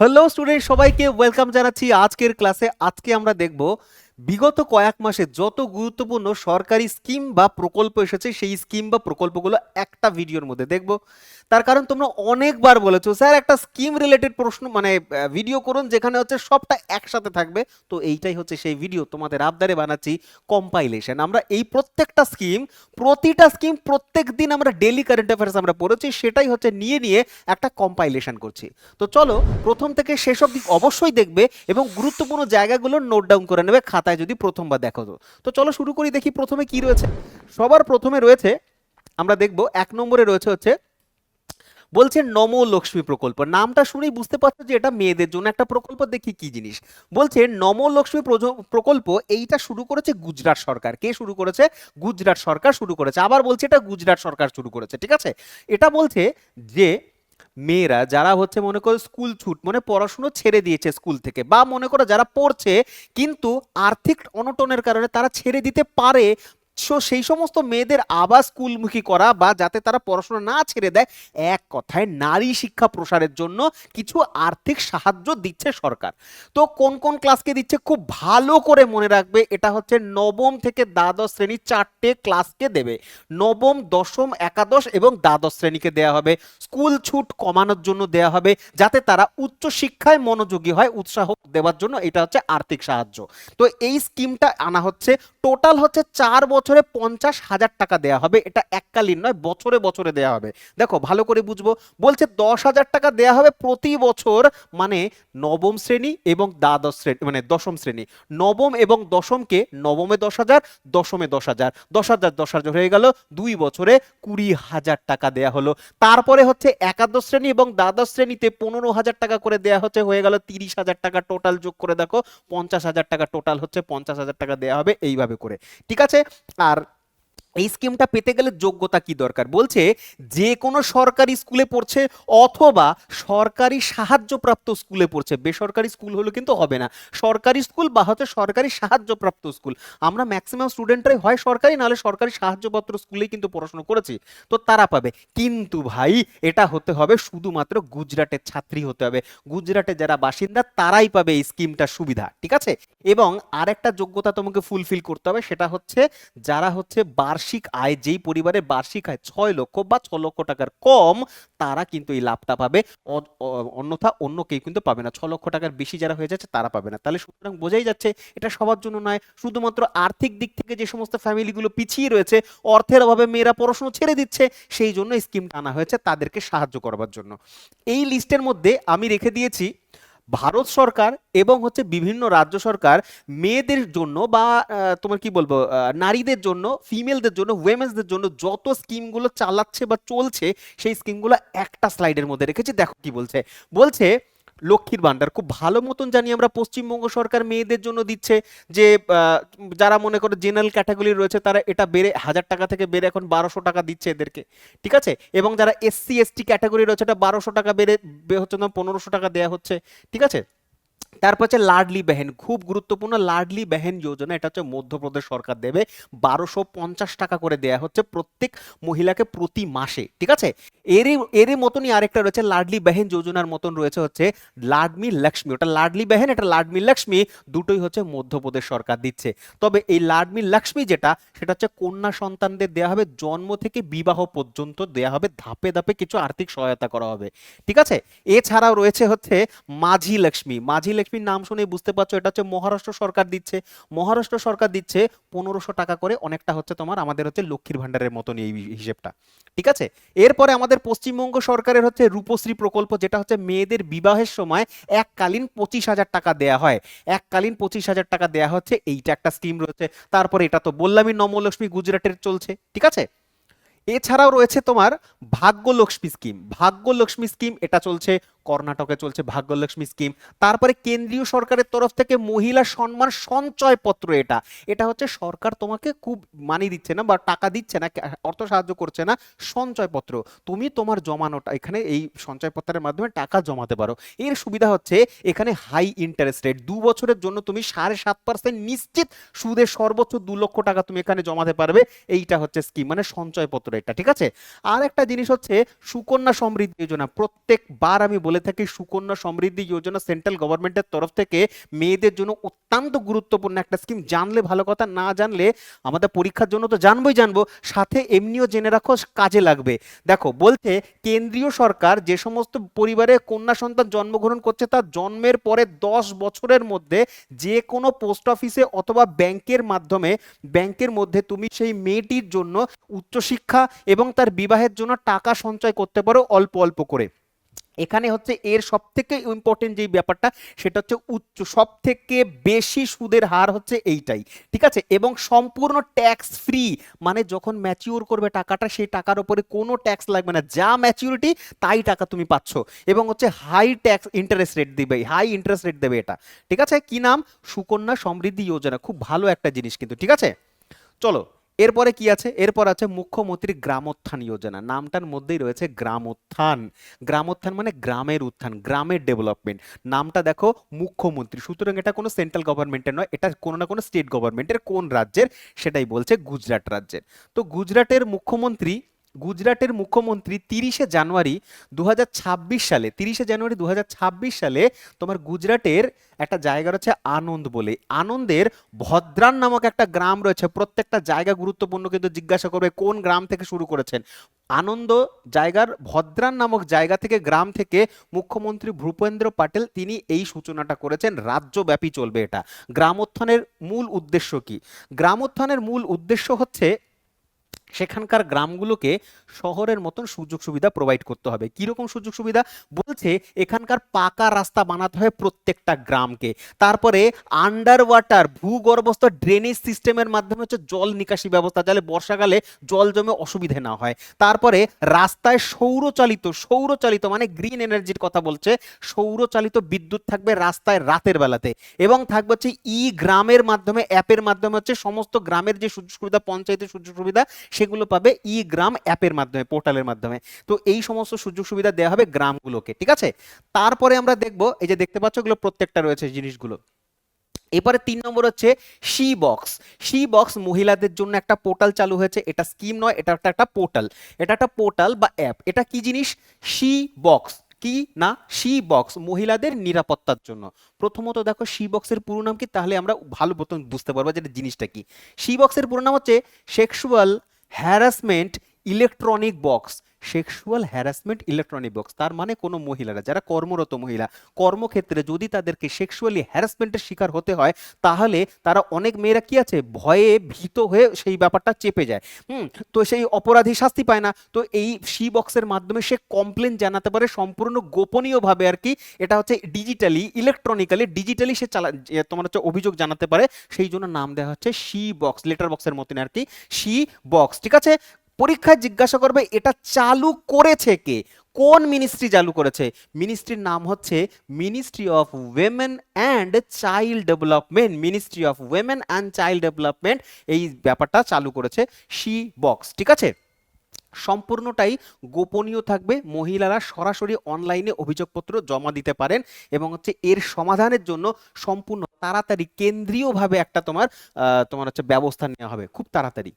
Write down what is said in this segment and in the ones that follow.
Hello student, সবাইকে welcome জানাচ্ছি আজকের ক্লাসে। আজকে আমরা দেখব বিগত কয়েক মাসে যত গুরুত্বপূর্ণ সরকারি স্কিম বা প্রকল্প এসেছে সেই স্কিম বা প্রকল্পগুলো একটা ভিডিওর মধ্যে দেখব। তার কারণ তোমরা অনেকবার বলেছো স্যার একটা স্কিম রিলেটেড প্রশ্ন মানে ভিডিও করুন যেখানে হচ্ছে সবটা একসাথে থাকবে। তো এইটাই হচ্ছে সেই ভিডিও, তোমাদের আবদারে বানাচ্ছি কম্পাইলেশন। আমরা এই প্রতিটা স্কিম প্রত্যেক দিন আমরা ডেইলি কারেন্ট অ্যাফেয়ার্স আমরা পড়েছি, সেটাই হচ্ছে নিয়ে নিয়ে একটা কম্পাইলেশন করছি। তো চলো প্রথম থেকে শেষ অবধি অবশ্যই দেখবে এবং গুরুত্বপূর্ণ জায়গাগুলো নোট ডাউন করে নেবে খাতায় যদি প্রথমবার দেখো। তো চলো শুরু করি, দেখি প্রথমে কি রয়েছে। সবার প্রথমে রয়েছে, আমরা দেখব 1 নম্বরে রয়েছে হচ্ছে, বলছে নমো লক্ষ্মী প্রকল্প। নামটা শুনেই বুঝতে পারছো যে এটা মেয়েদের জন্য একটা প্রকল্প। দেখি কি জিনিস বলছে। নমো লক্ষ্মী প্রকল্প এইটা শুরু করেছে গুজরাট সরকার। কে শুরু করেছে? গুজরাট সরকার শুরু করেছে। আবার বলছে এটা গুজরাট সরকার শুরু করেছে, ঠিক আছে। এটা বলছে যে মেয়েরা যারা হচ্ছে মনে করো স্কুল ছুট মানে পড়াশুনো ছেড়ে দিয়েছে স্কুল থেকে, বা মনে করো যারা পড়ছে কিন্তু আর্থিক অনটনের কারণে তারা ছেড়ে দিতে পারে, সো সেই সমস্ত মেয়েদের আবার স্কুলমুখী করা বা যাতে তারা পড়াশোনা না ছেড়ে দেয়, এক কথায় নারী শিক্ষা প্রসারের জন্য কিছু আর্থিক সাহায্য দিচ্ছে সরকার। তো কোন কোন ক্লাসকে দিচ্ছে খুব ভালো করে মনে রাখবে। এটা হচ্ছে নবম থেকে দ্বাদশ শ্রেণী 4টে ক্লাসকে দেবে। নবম, দশম, একাদশ এবং দ্বাদশ শ্রেণীকে দেয়া হবে। স্কুল ছুট কমানোর জন্য দেয়া হবে যাতে তারা উচ্চ শিক্ষায় মনোযোগী হয়, উৎসাহ দেওয়ার জন্য এটা হচ্ছে আর্থিক সাহায্য। তো এই স্কিমটা আনা হচ্ছে। টোটাল হচ্ছে 4 বছরে 50,000 টাকা দেয়া হবে। এটা এককালীন নয়, বছরে বছরে দেয়া হবে। দেখো ভালো করে বুঝবো। বলছে 10,000 টাকা দেয়া হবে প্রতি বছর, মানে নবম শ্রেণী এবং দ্বাদশ শ্রেণী মানে দশম শ্রেণী। নবম এবং দশমকে নবমে 10,000, দশমে 10,000, 10,000 10,000 হয়ে গেল 2 বছরে 20,000 টাকা দেয়া হলো। তারপরে হচ্ছে একাদশ শ্রেণী এবং দ্বাদশ শ্রেণীতে 15,000 টাকা করে দেয়া হচ্ছে, হয়ে গেল 30,000 টাকা। টোটাল যোগ করে দেখো 50,000 টাকা টোটাল হচ্ছে, 50,000 টাকা দেয়া হবে এইভাবে করে, ঠিক আছে। আর এই স্কিমটা পেতে গেলে যোগ্যতা কি দরকার বলছে, যে কোনো সরকারি স্কুলে পড়ছে অথবা সরকারি সাহায্যপ্রাপ্ত স্কুলে পড়ছে। বেসরকারি স্কুল হলে কিন্তু হবে না, সরকারি স্কুল বা হচ্ছে সরকারি সাহায্যপ্রাপ্ত স্কুল। আমরা ম্যাক্সিমাম স্টুডেন্টরাই হয় সরকারি নাহলে সরকারি সাহায্যপত্র স্কুলেই কিন্তু পড়াশোনা করেছি, তো তারা পাবে। কিন্তু ভাই এটা হতে হবে শুধুমাত্র গুজরাটের ছাত্রী হতে হবে। গুজরাটে যারা বাসিন্দা তারাই পাবে এই স্কিমটার সুবিধা, ঠিক আছে। এবং আরেকটা যোগ্যতা তোমাকে ফুলফিল করতে হবে, সেটা হচ্ছে যারা হচ্ছে বার্ষিক আয়, যেই পরিবারের বার্ষিক আয় 6 লক্ষ বা 6 লক্ষ টাকার কম, তারা কিন্তু এই লাভটা পাবে। অন্যথা অন্য কেউ কিন্তু পাবে না। 6 লক্ষ টাকার বেশি যারা হয়ে যাচ্ছে তারা পাবে না। তাহলে সুতরাং বোঝাই যাচ্ছে এটা সবার জন্য নয়, শুধুমাত্র আর্থিক দিক থেকে যে সমস্ত ফ্যামিলিগুলো পিছিয়ে রয়েছে, অর্থের অভাবে মেয়েরা পড়াশোনা ছেড়ে দিচ্ছে, সেই জন্য এই স্কিমটা আনা হয়েছে তাদেরকে সাহায্য করবার জন্য। এই লিস্টের মধ্যে আমি রেখে দিয়েছি ভারত সরকার এবং হচ্ছে বিভিন্ন রাজ্য সরকার মেয়েদের জন্য বা তোমার কি বলবো নারীদের জন্য, ফিমেলদের জন্য, উইমেন্সদের জন্য যত স্কিমগুলো চালাচ্ছে বা চলছে, সেই স্কিমগুলো একটা স্লাইডের মধ্যে রেখেছি। দেখো কি বলছে। বলছে লক্ষ্মীর ভান্ডার খুব ভালো মতন জানি আমরা, পশ্চিমবঙ্গ সরকার মেয়েদের জন্য দিচ্ছে যে যারা মনে করো জেনারেল ক্যাটাগরি রয়েছে তারা এটা বেড়ে 1,000 টাকা থেকে বেড়ে এখন 1,200 টাকা দিচ্ছে এদেরকে, ঠিক আছে। এবং যারা এসসি এসটি ক্যাটাগরি রয়েছে এটা 1,200 টাকা বেড়ে হচ্ছে না 1,500 টাকা দেওয়া হচ্ছে, ঠিক আছে। তারপর হচ্ছে লাডলি বেহেন, খুব গুরুত্বপূর্ণ লাডলি বেহেন যোজনা। এটা হচ্ছে মধ্যপ্রদেশ সরকার দেবে। 1,250 টাকা করে দেয়া হচ্ছে প্রত্যেক মহিলাকে প্রতি মাসে, ঠিক আছে। এরই এরই মতনই আরেকটা রয়েছে লাডলি বেহেন যোজনার মতন রয়েছে হচ্ছে লাডমি লক্ষ্মী। ওটা লাডলি বেহেন, এটা লাডমি লক্ষ্মী, দুটোই হচ্ছে মধ্যপ্রদেশ সরকার দিচ্ছে। তবে এই লাডমি লক্ষ্মী যেটা, সেটা হচ্ছে কন্যা সন্তানদের দেয়া হবে, জন্ম থেকে বিবাহ পর্যন্ত দেয়া হবে, ধাপে ধাপে কিছু আর্থিক সহায়তা করা হবে, ঠিক আছে। এছাড়াও রয়েছে হচ্ছে মাঝি লক্ষ্মী। মাঝি লক্ষ্মীর নাম শুনে বুঝতে পারছো এটা হচ্ছে মহারাষ্ট্র সরকার দিচ্ছে। মহারাষ্ট্র সরকার দিচ্ছে 1,500 টাকা করে, অনেকটা হচ্ছে তোমার আমাদের হচ্ছে লক্ষ্মীর ভান্ডারের মতন এই হিসেবটা, ঠিক আছে। এরপরে আমাদের পশ্চিমবঙ্গ সরকারের হচ্ছে রূপশ্রী প্রকল্প, যেটা হচ্ছে মেয়েদের বিবাহের সময় এককালীন 25,000 টাকা দেয়া হয়। এককালীন 25,000 টাকা দেয়া হচ্ছে, এইটা একটা স্কিম রয়েছে। তারপরে এটা তো বললামই নমলক্ষ্মী গুজরাটের চলছে, ঠিক আছে। এছাড়াও রয়েছে তোমার ভাগ্যলক্ষ্মী স্কিম। ভাগ্যলক্ষ্মী স্কিম এটা চলছে কর্ণাটকে, চলছে ভাগ্যলক্ষ্মী স্কিম। তারপরে কেন্দ্রীয় সরকারের তরফ থেকে মহিলা সম্মান সঞ্চয় পত্র, এটা এটা হচ্ছে সরকার তোমাকে খুব মানি দিচ্ছে না বা টাকা দিচ্ছে না, অর্থ সাহায্য করছে না, সঞ্চয় পত্র। তুমি তোমার জমানোটা এখানে এই সঞ্চয় পত্রের মাধ্যমে টাকা জমাতে পারো। এর সুবিধা হচ্ছে এখানে হাই ইন্টারেস্ট রেট, 2 বছরের জন্য তুমি 7.5% নিশ্চিত সুদে সর্বোচ্চ 2 লক্ষ টাকা তুমি এখানে জমাতে পারবে। এইটা হচ্ছে স্কিম মানে সঞ্চয় পত্র, এটা ঠিক আছে। আর একটা জিনিস হচ্ছে সুকন্যা সমৃদ্ধি যোজনা। প্রত্যেকবার আমি বলে বলে থাকি সুকন্যা সমৃদ্ধি যোজনা সেন্ট্রাল গভর্নমেন্টের তরফ থেকে মেয়েদের জন্য অত্যন্ত গুরুত্বপূর্ণ একটা স্কিম। জানলে ভালো কথা, না জানলে আমাদের পরীক্ষার জন্য তো জানবো, সাথে এমনিও জেনে রাখো, কাজে লাগবে। দেখো বলছে কেন্দ্রীয় সরকার যে সমস্ত পরিবারে কন্যা সন্তান জন্মগ্রহণ করছে তার জন্মের পরে 10 বছরের মধ্যে যে কোনো পোস্ট অফিসে অথবা ব্যাংকের মধ্যে তুমি সেই মেয়েটির জন্য উচ্চশিক্ষা এবং তার বিবাহের জন্য টাকা সঞ্চয় করতে পারো অল্প অল্প করে। এখানে হচ্ছে এর সব থেকে ইম্পর্টেন্ট যে ব্যাপারটা সেটা হচ্ছে সব থেকে বেশি সুদের হার হচ্ছে এইটাই, ঠিক আছে, এবং সম্পূর্ণ ট্যাক্স ফ্রি। মানে যখন ম্যাচিওর করবে টাকাটা সেই টাকার উপরে কোনো ট্যাক্স লাগবে না, যা ম্যাচিউরিটি তাই টাকা তুমি পাচ্ছ, এবং হচ্ছে হাই ইন্টারেস্ট রেট দেবে এটা, ঠিক আছে। কি নাম? সুকন্যা সমৃদ্ধি যোজনা। খুব ভালো একটা জিনিস কিন্তু, ঠিক আছে। চলো এরপরে কি আছে, এরপর আছে মুখ্যমন্ত্রী গ্রামোত্থান যোজনা। নামটার মধ্যেই রয়েছে গ্রামোত্থান। গ্রামোত্থান মানে গ্রামের উত্থান, গ্রামের ডেভেলপমেন্ট। নামটা দেখো মুখ্যমন্ত্রী, সুতরাং এটা কোনো সেন্ট্রাল গভর্নমেন্টের নয়, এটা কোনো না কোনো স্টেট গভর্নমেন্টের। কোন রাজ্যের? সেটাই বলছে গুজরাট রাজ্যের। তো গুজরাটের মুখ্যমন্ত্রী 30শে জানুয়ারি 2026 সালে তোমার গুজরাটের একটা জায়গা রয়েছে আনন্দ বলে, আনন্দের ভদ্রান নামক একটা গ্রাম রয়েছে। প্রত্যেকটা জায়গা গুরুত্বপূর্ণ কিন্তু জিজ্ঞাসা করবে কোন গ্রাম থেকে শুরু করেছেন। আনন্দ জায়গার ভদ্রান নামক জায়গা থেকে, গ্রাম থেকে মুখ্যমন্ত্রী ভূপেন্দ্র প্যাটেল তিনি এই সূচনাটা করেছেন। রাজ্যব্যাপী চলবে এটা। গ্রামোত্থানের মূল উদ্দেশ্য কি? গ্রামোত্থানের মূল উদ্দেশ্য হচ্ছে সেখানকার গ্রামগুলোকে শহরের মতন সুযোগ সুবিধা প্রোভাইড করতে হবে। কিরকম সুযোগ সুবিধা? বলছে এখানকার পাকা রাস্তা বানাতে হবে প্রত্যেকটা গ্রামকে, তারপরে আন্ডার ওয়াটার ভূগর্ভস্থ ড্রেনেজ সিস্টেমের মাধ্যমে হচ্ছে জল নিকাশি ব্যবস্থা, যাতে বর্ষাকালে জল জমে অসুবিধে না হয়। তারপরে রাস্তায় সৌরচালিত মানে গ্রিন এনার্জির কথা বলছে, সৌরচালিত বিদ্যুৎ থাকবে রাস্তায় রাতের বেলাতে, এবং থাকবে হচ্ছে গ্রামের মাধ্যমে, অ্যাপের মাধ্যমে হচ্ছে সমস্ত গ্রামের যে সুযোগ সুবিধা, পঞ্চায়েতের সুযোগ সুবিধা সেগুলো পাবে গ্রাম অ্যাপের মাধ্যমে, পোর্টালের মাধ্যমে। তো এই সমস্ত সুযোগ সুবিধা দেওয়া হবে গ্রামগুলোকে, ঠিক আছে। তারপরে আমরা দেখবো, এই যে দেখতে পাচ্ছ এগুলো প্রত্যেকটা রয়েছে জিনিসগুলো। এবারে 3 নম্বর হচ্ছে শি বক্স মহিলাদের জন্য একটা পোর্টাল চালু হয়েছে। এটা স্কিম নয়, এটা একটা পোর্টাল, এটা একটা পোর্টাল বা অ্যাপ। এটা কি জিনিস? শি বক্স কি না, শি বক্স মহিলাদের নিরাপত্তার জন্য। প্রথমত দেখো শি বক্সের পুরো নাম কি, তাহলে আমরা ভালো মতন বুঝতে পারবো যে জিনিসটা কি। শি বক্সের পুরো নাম হচ্ছে সেক্সুয়াল হ্যারাসমেন্ট ইলেকট্রনিক বক্স। তার মানে কোনো মহিলারা যারা কর্মরত মহিলা, কর্মক্ষেত্রে যদি তাদেরকে সেক্সুয়ালি হ্যারাসমেন্টের শিকার হতে হয়, তাহলে তারা, অনেক মেয়েরা কি আছে ভয়ে ভীত হয়ে সেই ব্যাপারটা চেপে যায়, তো সেই অপরাধী শাস্তি পায় না। তো এই শি বক্সের মাধ্যমে সে কমপ্লেন জানাতে পারে সম্পূর্ণ গোপনীয়ভাবে আর কি। এটা হচ্ছে ডিজিটালি সে তোমার হচ্ছে অভিযোগ জানাতে পারে, সেই জন্য নাম দেওয়া হচ্ছে শি বক্স, লেটার বক্সের মতন আর কি, শি বক্স, ঠিক আছে। পরীক্ষায় জিজ্ঞাসা করবে এটা চালু করেছে কে, কোন মিনিস্ট্রি চালু করেছে? মিনিস্ট্রির নাম হচ্ছে ministry of women and child development. এই ব্যাপারটা চালু করেছে শি বক্স, ঠিক আছে। সম্পূর্ণটাই গোপনীয় থাকবে, মহিলারা সরাসরি অনলাইনে অভিযোগপত্র জমা দিতে পারেন, এবং হচ্ছে এর সমাধানের জন্য সম্পূর্ণ তাড়াতাড়ি কেন্দ্রীয়ভাবে একটা তোমার হচ্ছে ব্যবস্থা নেওয়া হবে খুব তাড়াতাড়ি।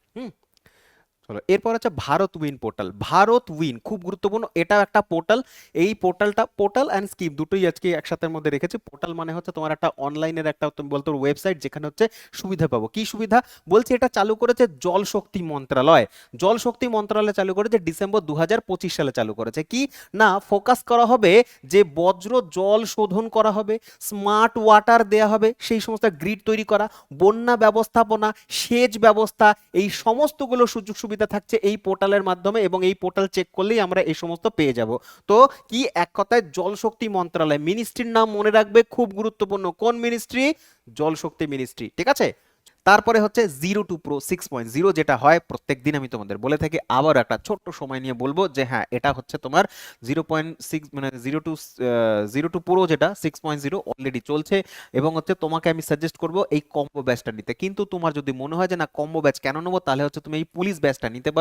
চলো এরপর হচ্ছে Bharat win portal. Bharat win খুব গুরুত্বপূর্ণ, এটা একটা পোর্টাল। এই পোর্টাল অ্যান্ড স্কিম দুটোই আজকে একসাথে মধ্যে রেখেছি। পোর্টাল মানে হচ্ছে তোমার একটা অনলাইনের একটা তুমি বলতো ওয়েবসাইট, যেখানে হচ্ছে সুবিধা পাবো। কি সুবিধা? বলছে এটা চালু করেছে জল শক্তি মন্ত্রণালয় চালু করেছে ডিসেম্বর 2025 সালে চালু করেছে। কি না, ফোকাস করা হবে যে বজ্র জল শোধন করা হবে, স্মার্ট ওয়াটার দেয়া হবে, সেই সমস্ত গ্রিড তৈরি করা, বন্যা ব্যবস্থাপনা, সেচ ব্যবস্থা, এই সমস্তগুলো সুযোগ সুবিধা থাকছে এই পোর্টালের মাধ্যমে, এবং এই পোর্টাল চেক করলেই আমরা এই সমস্ত পেয়ে যাব। তো কি, এক কথায় জল শক্তি মন্ত্রণালয়। মিনিস্ট্রির নাম মনে রাখবে, খুব গুরুত্বপূর্ণ। কোন মিনিস্ট্রি? জল শক্তি মিনিস্ট্রি, ঠিক আছে। তারপরে হচ্ছে 0 to Pro 6.0, যেটা হয় প্রত্যেকদিন আমি তোমাদের বলে থাকি, আবার একটা ছোট্ট সময় নিয়ে বলবো যে হ্যাঁ এটা হচ্ছে তোমার 0.6 মানে 0 to Pro যেটা 6.0 অলরেডি চলছে, এবং হচ্ছে তোমাকে আমি সাজেস্ট করব এই কম্বো ব্যাচটা নিতে। কিন্তু তোমার যদি মনে হয় যে না কম্বো ব্যাচ কেন নেবো, তাহলে হচ্ছে তুমি এই পুলিশ ব্যাচটা নিতে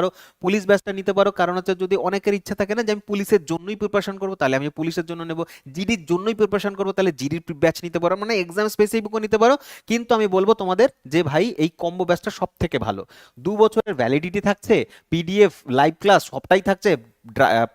পারো। কারণ হচ্ছে যদি অনেকের ইচ্ছা থাকে না যে আমি পুলিশের জন্যই প্রিপারেশন করবো, তাহলে আমি পুলিশের জন্য নেবো। জিডির জন্যই প্রিপারেশন করবো, তাহলে জিডির ব্যাচ নিতে পারো, মানে এক্সাম স্পেসিফিকও নিতে পারো। কিন্তু আমি বলবো তোমাদের যে ভাই ভাই এই কম্বো ব্যাচটা সব থেকে ভালো। 2 বছরের ভ্যালিডিটি থাকছে, পিডিএফ, লাইভ ক্লাস সবটাই থাকছে,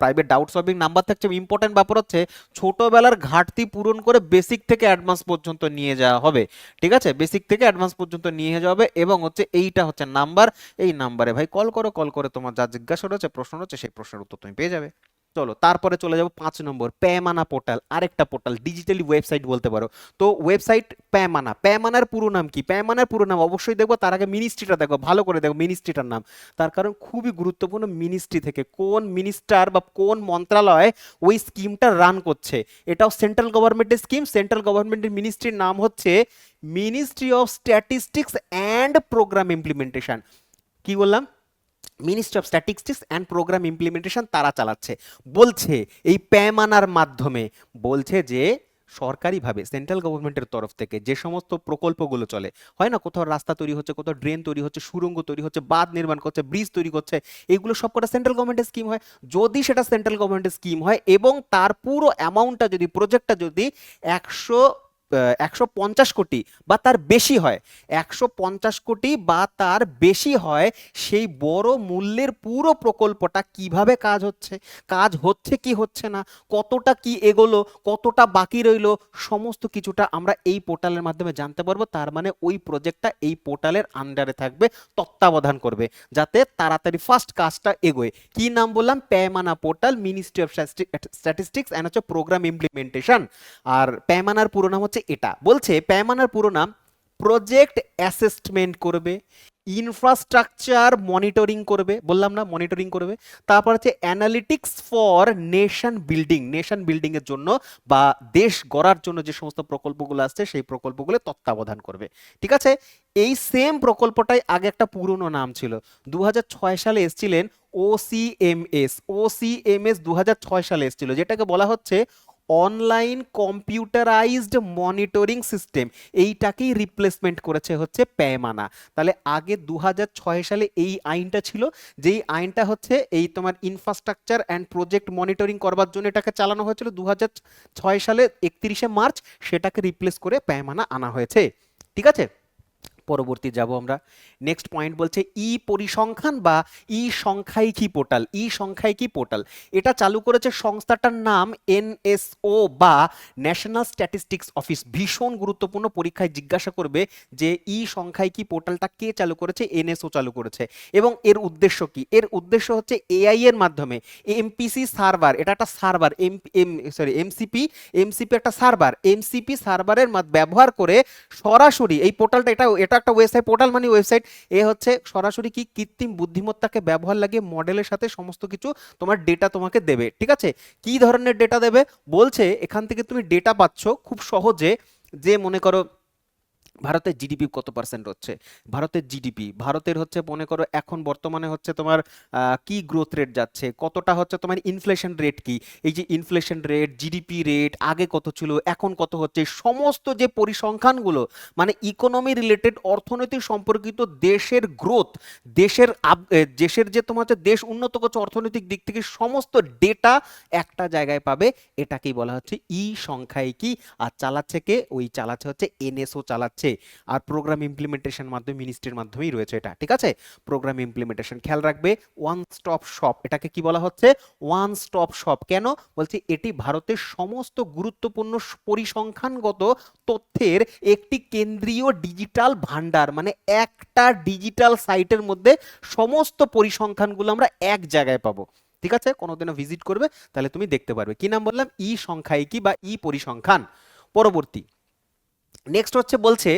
প্রাইভেট ডাউট সলভিং নাম্বার থাকছে। ইম্পর্টেন্ট ব্যাপার হচ্ছে ছোটবেলার ঘাটতি পূরণ করে বেসিক থেকে অ্যাডভান্স পর্যন্ত নিয়ে যাওয়া হবে, ঠিক আছে? বেসিক থেকে অ্যাডভান্স পর্যন্ত নিয়ে যাওয়া হবে। এবং হচ্ছে এইটা হচ্ছে নাম্বার, এই নাম্বারে ভাই কল করো, কল করে তোমার যা জিজ্ঞাসা রয়েছে, প্রশ্ন রয়েছে, সেই প্রশ্নের উত্তর তুমি পেয়ে যাবে। চলো তারপরে চলে যাব 5 নম্বর, প্যামানা পোর্টাল। আরেকটা পোর্টাল, ডিজিটালি ওয়েবসাইট বলতে পারো। তো ওয়েবসাইট প্যামানা, প্যামানার পুরো নাম কি? প্যামানার পুরো নাম অবশ্যই দেখবো, তার আগে মিনিস্ট্রিটা দেখো, ভালো করে দেখো মিনিস্ট্রিটার নাম। তার কারণ খুবই গুরুত্বপূর্ণ, মিনিস্ট্রি থেকে কোন মিনিস্টার বা কোন মন্ত্রণালয় ওই স্কিমটা রান করছে। এটাও সেন্ট্রাল গভর্নমেন্টের স্কিম। সেন্ট্রাল গভর্নমেন্টের মিনিস্ট্রির নাম হচ্ছে ministry of statistics and programme implementation. কি বললাম? Ministry of statistics and programme implementation তারা চালাচ্ছে। বলছে এই প্যামানার মাধ্যমে, বলছে যে সরকারিভাবে সেন্ট্রাল গভর্নমেন্টের তরফ থেকে যে সমস্ত প্রকল্পগুলো চলে, হয় না, কোথাও রাস্তা তৈরি হচ্ছে, কোথাও ড্রেন তৈরি হচ্ছে, সুড়ঙ্গ তৈরি হচ্ছে, বাঁধ নির্মাণ করছে, ব্রিজ তৈরি করছে, এগুলো সবকটা সেন্ট্রাল গভর্নমেন্টের স্কিম হয়। যদি সেটা সেন্ট্রাল গভর্নমেন্টের স্কিম হয় এবং তার পুরো অ্যামাউন্টটা যদি, প্রজেক্টটা যদি 150 কোটি বা তার বেশি হয়, 150 কোটি বা তার বেশি হয়, সেই বড় মূল্যের পুরো প্রকল্পটা কিভাবে কাজ হচ্ছে, কাজ হচ্ছে কি হচ্ছে না, কতটা কি এগোলো, কতটা বাকি রইলো, সমস্ত কিছুটা আমরা এই পোর্টালের মাধ্যমে জানতে পারবো। তার মানে ওই প্রজেক্টটা এই পোর্টালের আন্ডারে থাকবে, তত্ত্বাবধান করবে, যাতে তাড়াতাড়ি ফার্স্ট কাজটা এগোয়। কি নাম বললাম? PAIMANA portal, ministry of statistics and হচ্ছে প্রোগ্রাম ইমপ্লিমেন্টেশন। আর প্যামানার পুরো নাম হচ্ছে এটা। বলছে প্যামানার পুরো নাম প্রজেক্ট অ্যাসেসমেন্ট করবে, ইনফ্রাস্ট্রাকচার মনিটরিং করবে, বললাম না মনিটরিং করবে, তারপর হচ্ছে analytics for nation building, nation building এর জন্য বা দেশ গড়ার জন্য যে সমস্ত প্রকল্পগুলো আসছে সেই প্রকল্পগুলো তত্ত্বাবধান করবে, ঠিক আছে? এই সেম প্রকল্পটাই আগে একটা পুরনো নাম ছিল, 2006 সালে এসেছিলেন ওসিএমএস। ওসিএমএস 2006 সালে এসেছিল, যেটাকে বলা হচ্ছে অনলাইন কম্পিউটারাইজড মনিটরিং সিস্টেম। এইটাকেই রিপ্লেসমেন্ট করেছে হচ্ছে প্যামানা। তাহলে আগে 2006 সালে এই আইনটা ছিল, যেই আইনটা হচ্ছে এই তোমার ইনফ্রাস্ট্রাকচার অ্যান্ড প্রজেক্ট মনিটরিং করবার জন্য এটাকে চালানো হয়েছিল 2006 সালে 31শে মার্চ, সেটাকে রিপ্লেস করে প্যামানা আনা হয়েছে, ঠিক আছে? পরবর্তী যাব আমরা। নেক্সট পয়েন্ট বলছে ই পরিসংখ্যান বা ই সংখ্যায়িকী পোর্টাল। ই সংখ্যায়িকী পোর্টাল এটা চালু করেছে সংস্থাটার নাম এনএসও বা ন্যাশনাল স্ট্যাটিস্টিক্স অফিস। ভীষণ গুরুত্বপূর্ণ, পরীক্ষায় জিজ্ঞাসা করবে যে ই সংখ্যায়িকী পোর্টালটা কে চালু করেছে? এনএসও চালু করেছে। এবং এর উদ্দেশ্য কি? এর উদ্দেশ্য হচ্ছে এআই এর মাধ্যমে এমপিসি সার্ভার, এটা একটা সার্ভার, এমসিপি, এমসিপি একটা সার্ভার, এমসিপি সার্ভারের ব্যবহার করে সরাসরি এই পোর্টালটা, এটা একটা ওয়েবসাইট, পোর্টাল মানে ওয়েবসাইট, এ হচ্ছে সরাসরি কি কৃত্রিম বুদ্ধিমত্তাকে ব্যবহার লাগিয়ে মডেলের সাথে সমস্ত কিছু তোমার ডেটা তোমাকে দেবে, ঠিক আছে? কি ধরনের ডেটা দেবে? বলছে এখান থেকে তুমি ডেটা পাচ্ছ খুব সহজে, যে মনে করো ভারতের জিডিপি কত পার্সেন্ট হচ্ছে, ভারতের জিডিপি, ভারতের হচ্ছে মনে করো এখন বর্তমানে হচ্ছে তোমার কি গ্রোথ রেট যাচ্ছে, কতটা হচ্ছে তোমার ইনফ্লেশন রেট কি, এই যে ইনফ্লেশন রেট, জিডিপি রেট আগে কত ছিল, এখন কত হচ্ছে, সমস্ত যে পরিসংখ্যানগুলো, মানে ইকোনমি রিলেটেড, অর্থনৈতিক সম্পর্কিত দেশের গ্রোথ, দেশের যে তোমার হচ্ছে দেশ উন্নত করছে অর্থনৈতিক দিক থেকে, সমস্ত ডেটা একটা জায়গায় পাবে। এটাকেই বলা হচ্ছে ই সংখ্যায়িকী। আর চালাচ্ছে কে? ওই চালাচ্ছে হচ্ছে এনএসও চালাচ্ছে। আর প্রোগ্রাম ইমপ্লিমেন্টেশন মাধ্যমে, মিনিস্ট্রির মাধ্যমেই রয়েছে এটা, ঠিক আছে? প্রোগ্রাম ইমপ্লিমেন্টেশন, খেয়াল রাখবে ওয়ান স্টপ শপ, এটাকে কি বলা হচ্ছে? One stop shop. কেন বলছি? এটি ভারতের সমস্ত গুরুত্বপূর্ণ পরিসংখ্যানগত তথ্যের একটি কেন্দ্রীয় ডিজিটাল ভান্ডার, মানে একটা ডিজিটাল সাইটের মধ্যে সমস্ত পরিসংখ্যানগুলো আমরা এক জায়গায় পাবো, ঠিক আছে? কোনোদিনও ভিজিট করবে তাহলে তুমি দেখতে পারবে। কি নাম বললাম? ই সংখ্যায়িকী বা ই পরিসংখ্যান। পরবর্তী নেক্সট হচ্ছে, বলছে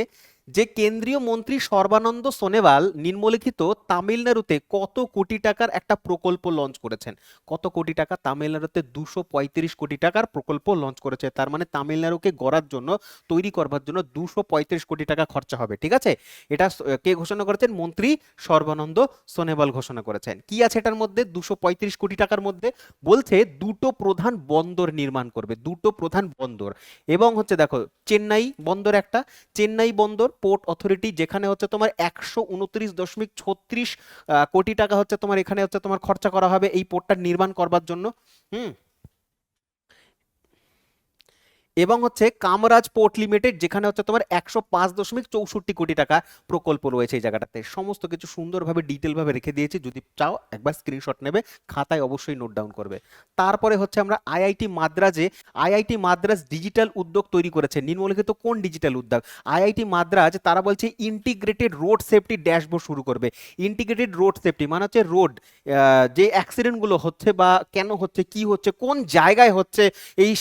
যে কেন্দ্রীয় মন্ত্রী সর্বানন্দ সোনোয়াল নিম্নলিখিত তামিলনাড়ুতে কত কোটি টাকার একটা প্রকল্প লঞ্চ করেছেন? কত কোটি টাকা? তামিলনাড়ুতে 235 কোটি টাকার প্রকল্প লঞ্চ করেছে। তার মানে তামিলনাড়ুকে গড়ার জন্য, তৈরি করবার জন্য 235 কোটি টাকা খরচা হবে, ঠিক আছে? এটা কে ঘোষণা করেছেন? মন্ত্রী সর্বানন্দ সোনোয়াল ঘোষণা করেছেন। কি আছে এটার মধ্যে 235 কোটি টাকার মধ্যে? বলছে দুটো প্রধান বন্দর নির্মাণ করবে, দুটো প্রধান বন্দর। এবং হচ্ছে দেখো চেন্নাই বন্দর একটা, চেন্নাই বন্দর পোর্ট অথরিটি, যেখানে হচ্ছে তোমার 129.36 কোটি টাকা হচ্ছে তোমার এখানে হচ্ছে তোমার খরচা করা হবে এই পোর্টটা নির্মাণ করবার জন্য। হুম এবং হচ্ছে কামরাজ পোর্ট লিমিটেড, যেখানে হচ্ছে তোমার 105.64 কোটি টাকা প্রকল্প রয়েছে এই জায়গাটাতে। সমস্ত কিছু সুন্দরভাবে ডিটেল ভাবে রেখে দিয়েছি, যদি চাও একবার স্ক্রিনশট নেবে, খাতায় অবশ্যই নোট ডাউন করবে। তারপরে হচ্ছে আমরা আইআইটি মাদ্রাজ ডিজিটাল উদ্যোগ তৈরি করেছে। নিম্নলিখিত কোন ডিজিটাল উদ্যোগ? আইআইটি মাদ্রাজ তারা বলছে ইন্টিগ্রেটেড রোড সেফটি ড্যাশবোর্ড শুরু করবে। ইন্টিগ্রেটেড রোড সেফটি মানে হচ্ছে রোড যে অ্যাক্সিডেন্টগুলো হচ্ছে বা কেন হচ্ছে, কি হচ্ছে, কোন জায়গায় হচ্ছে,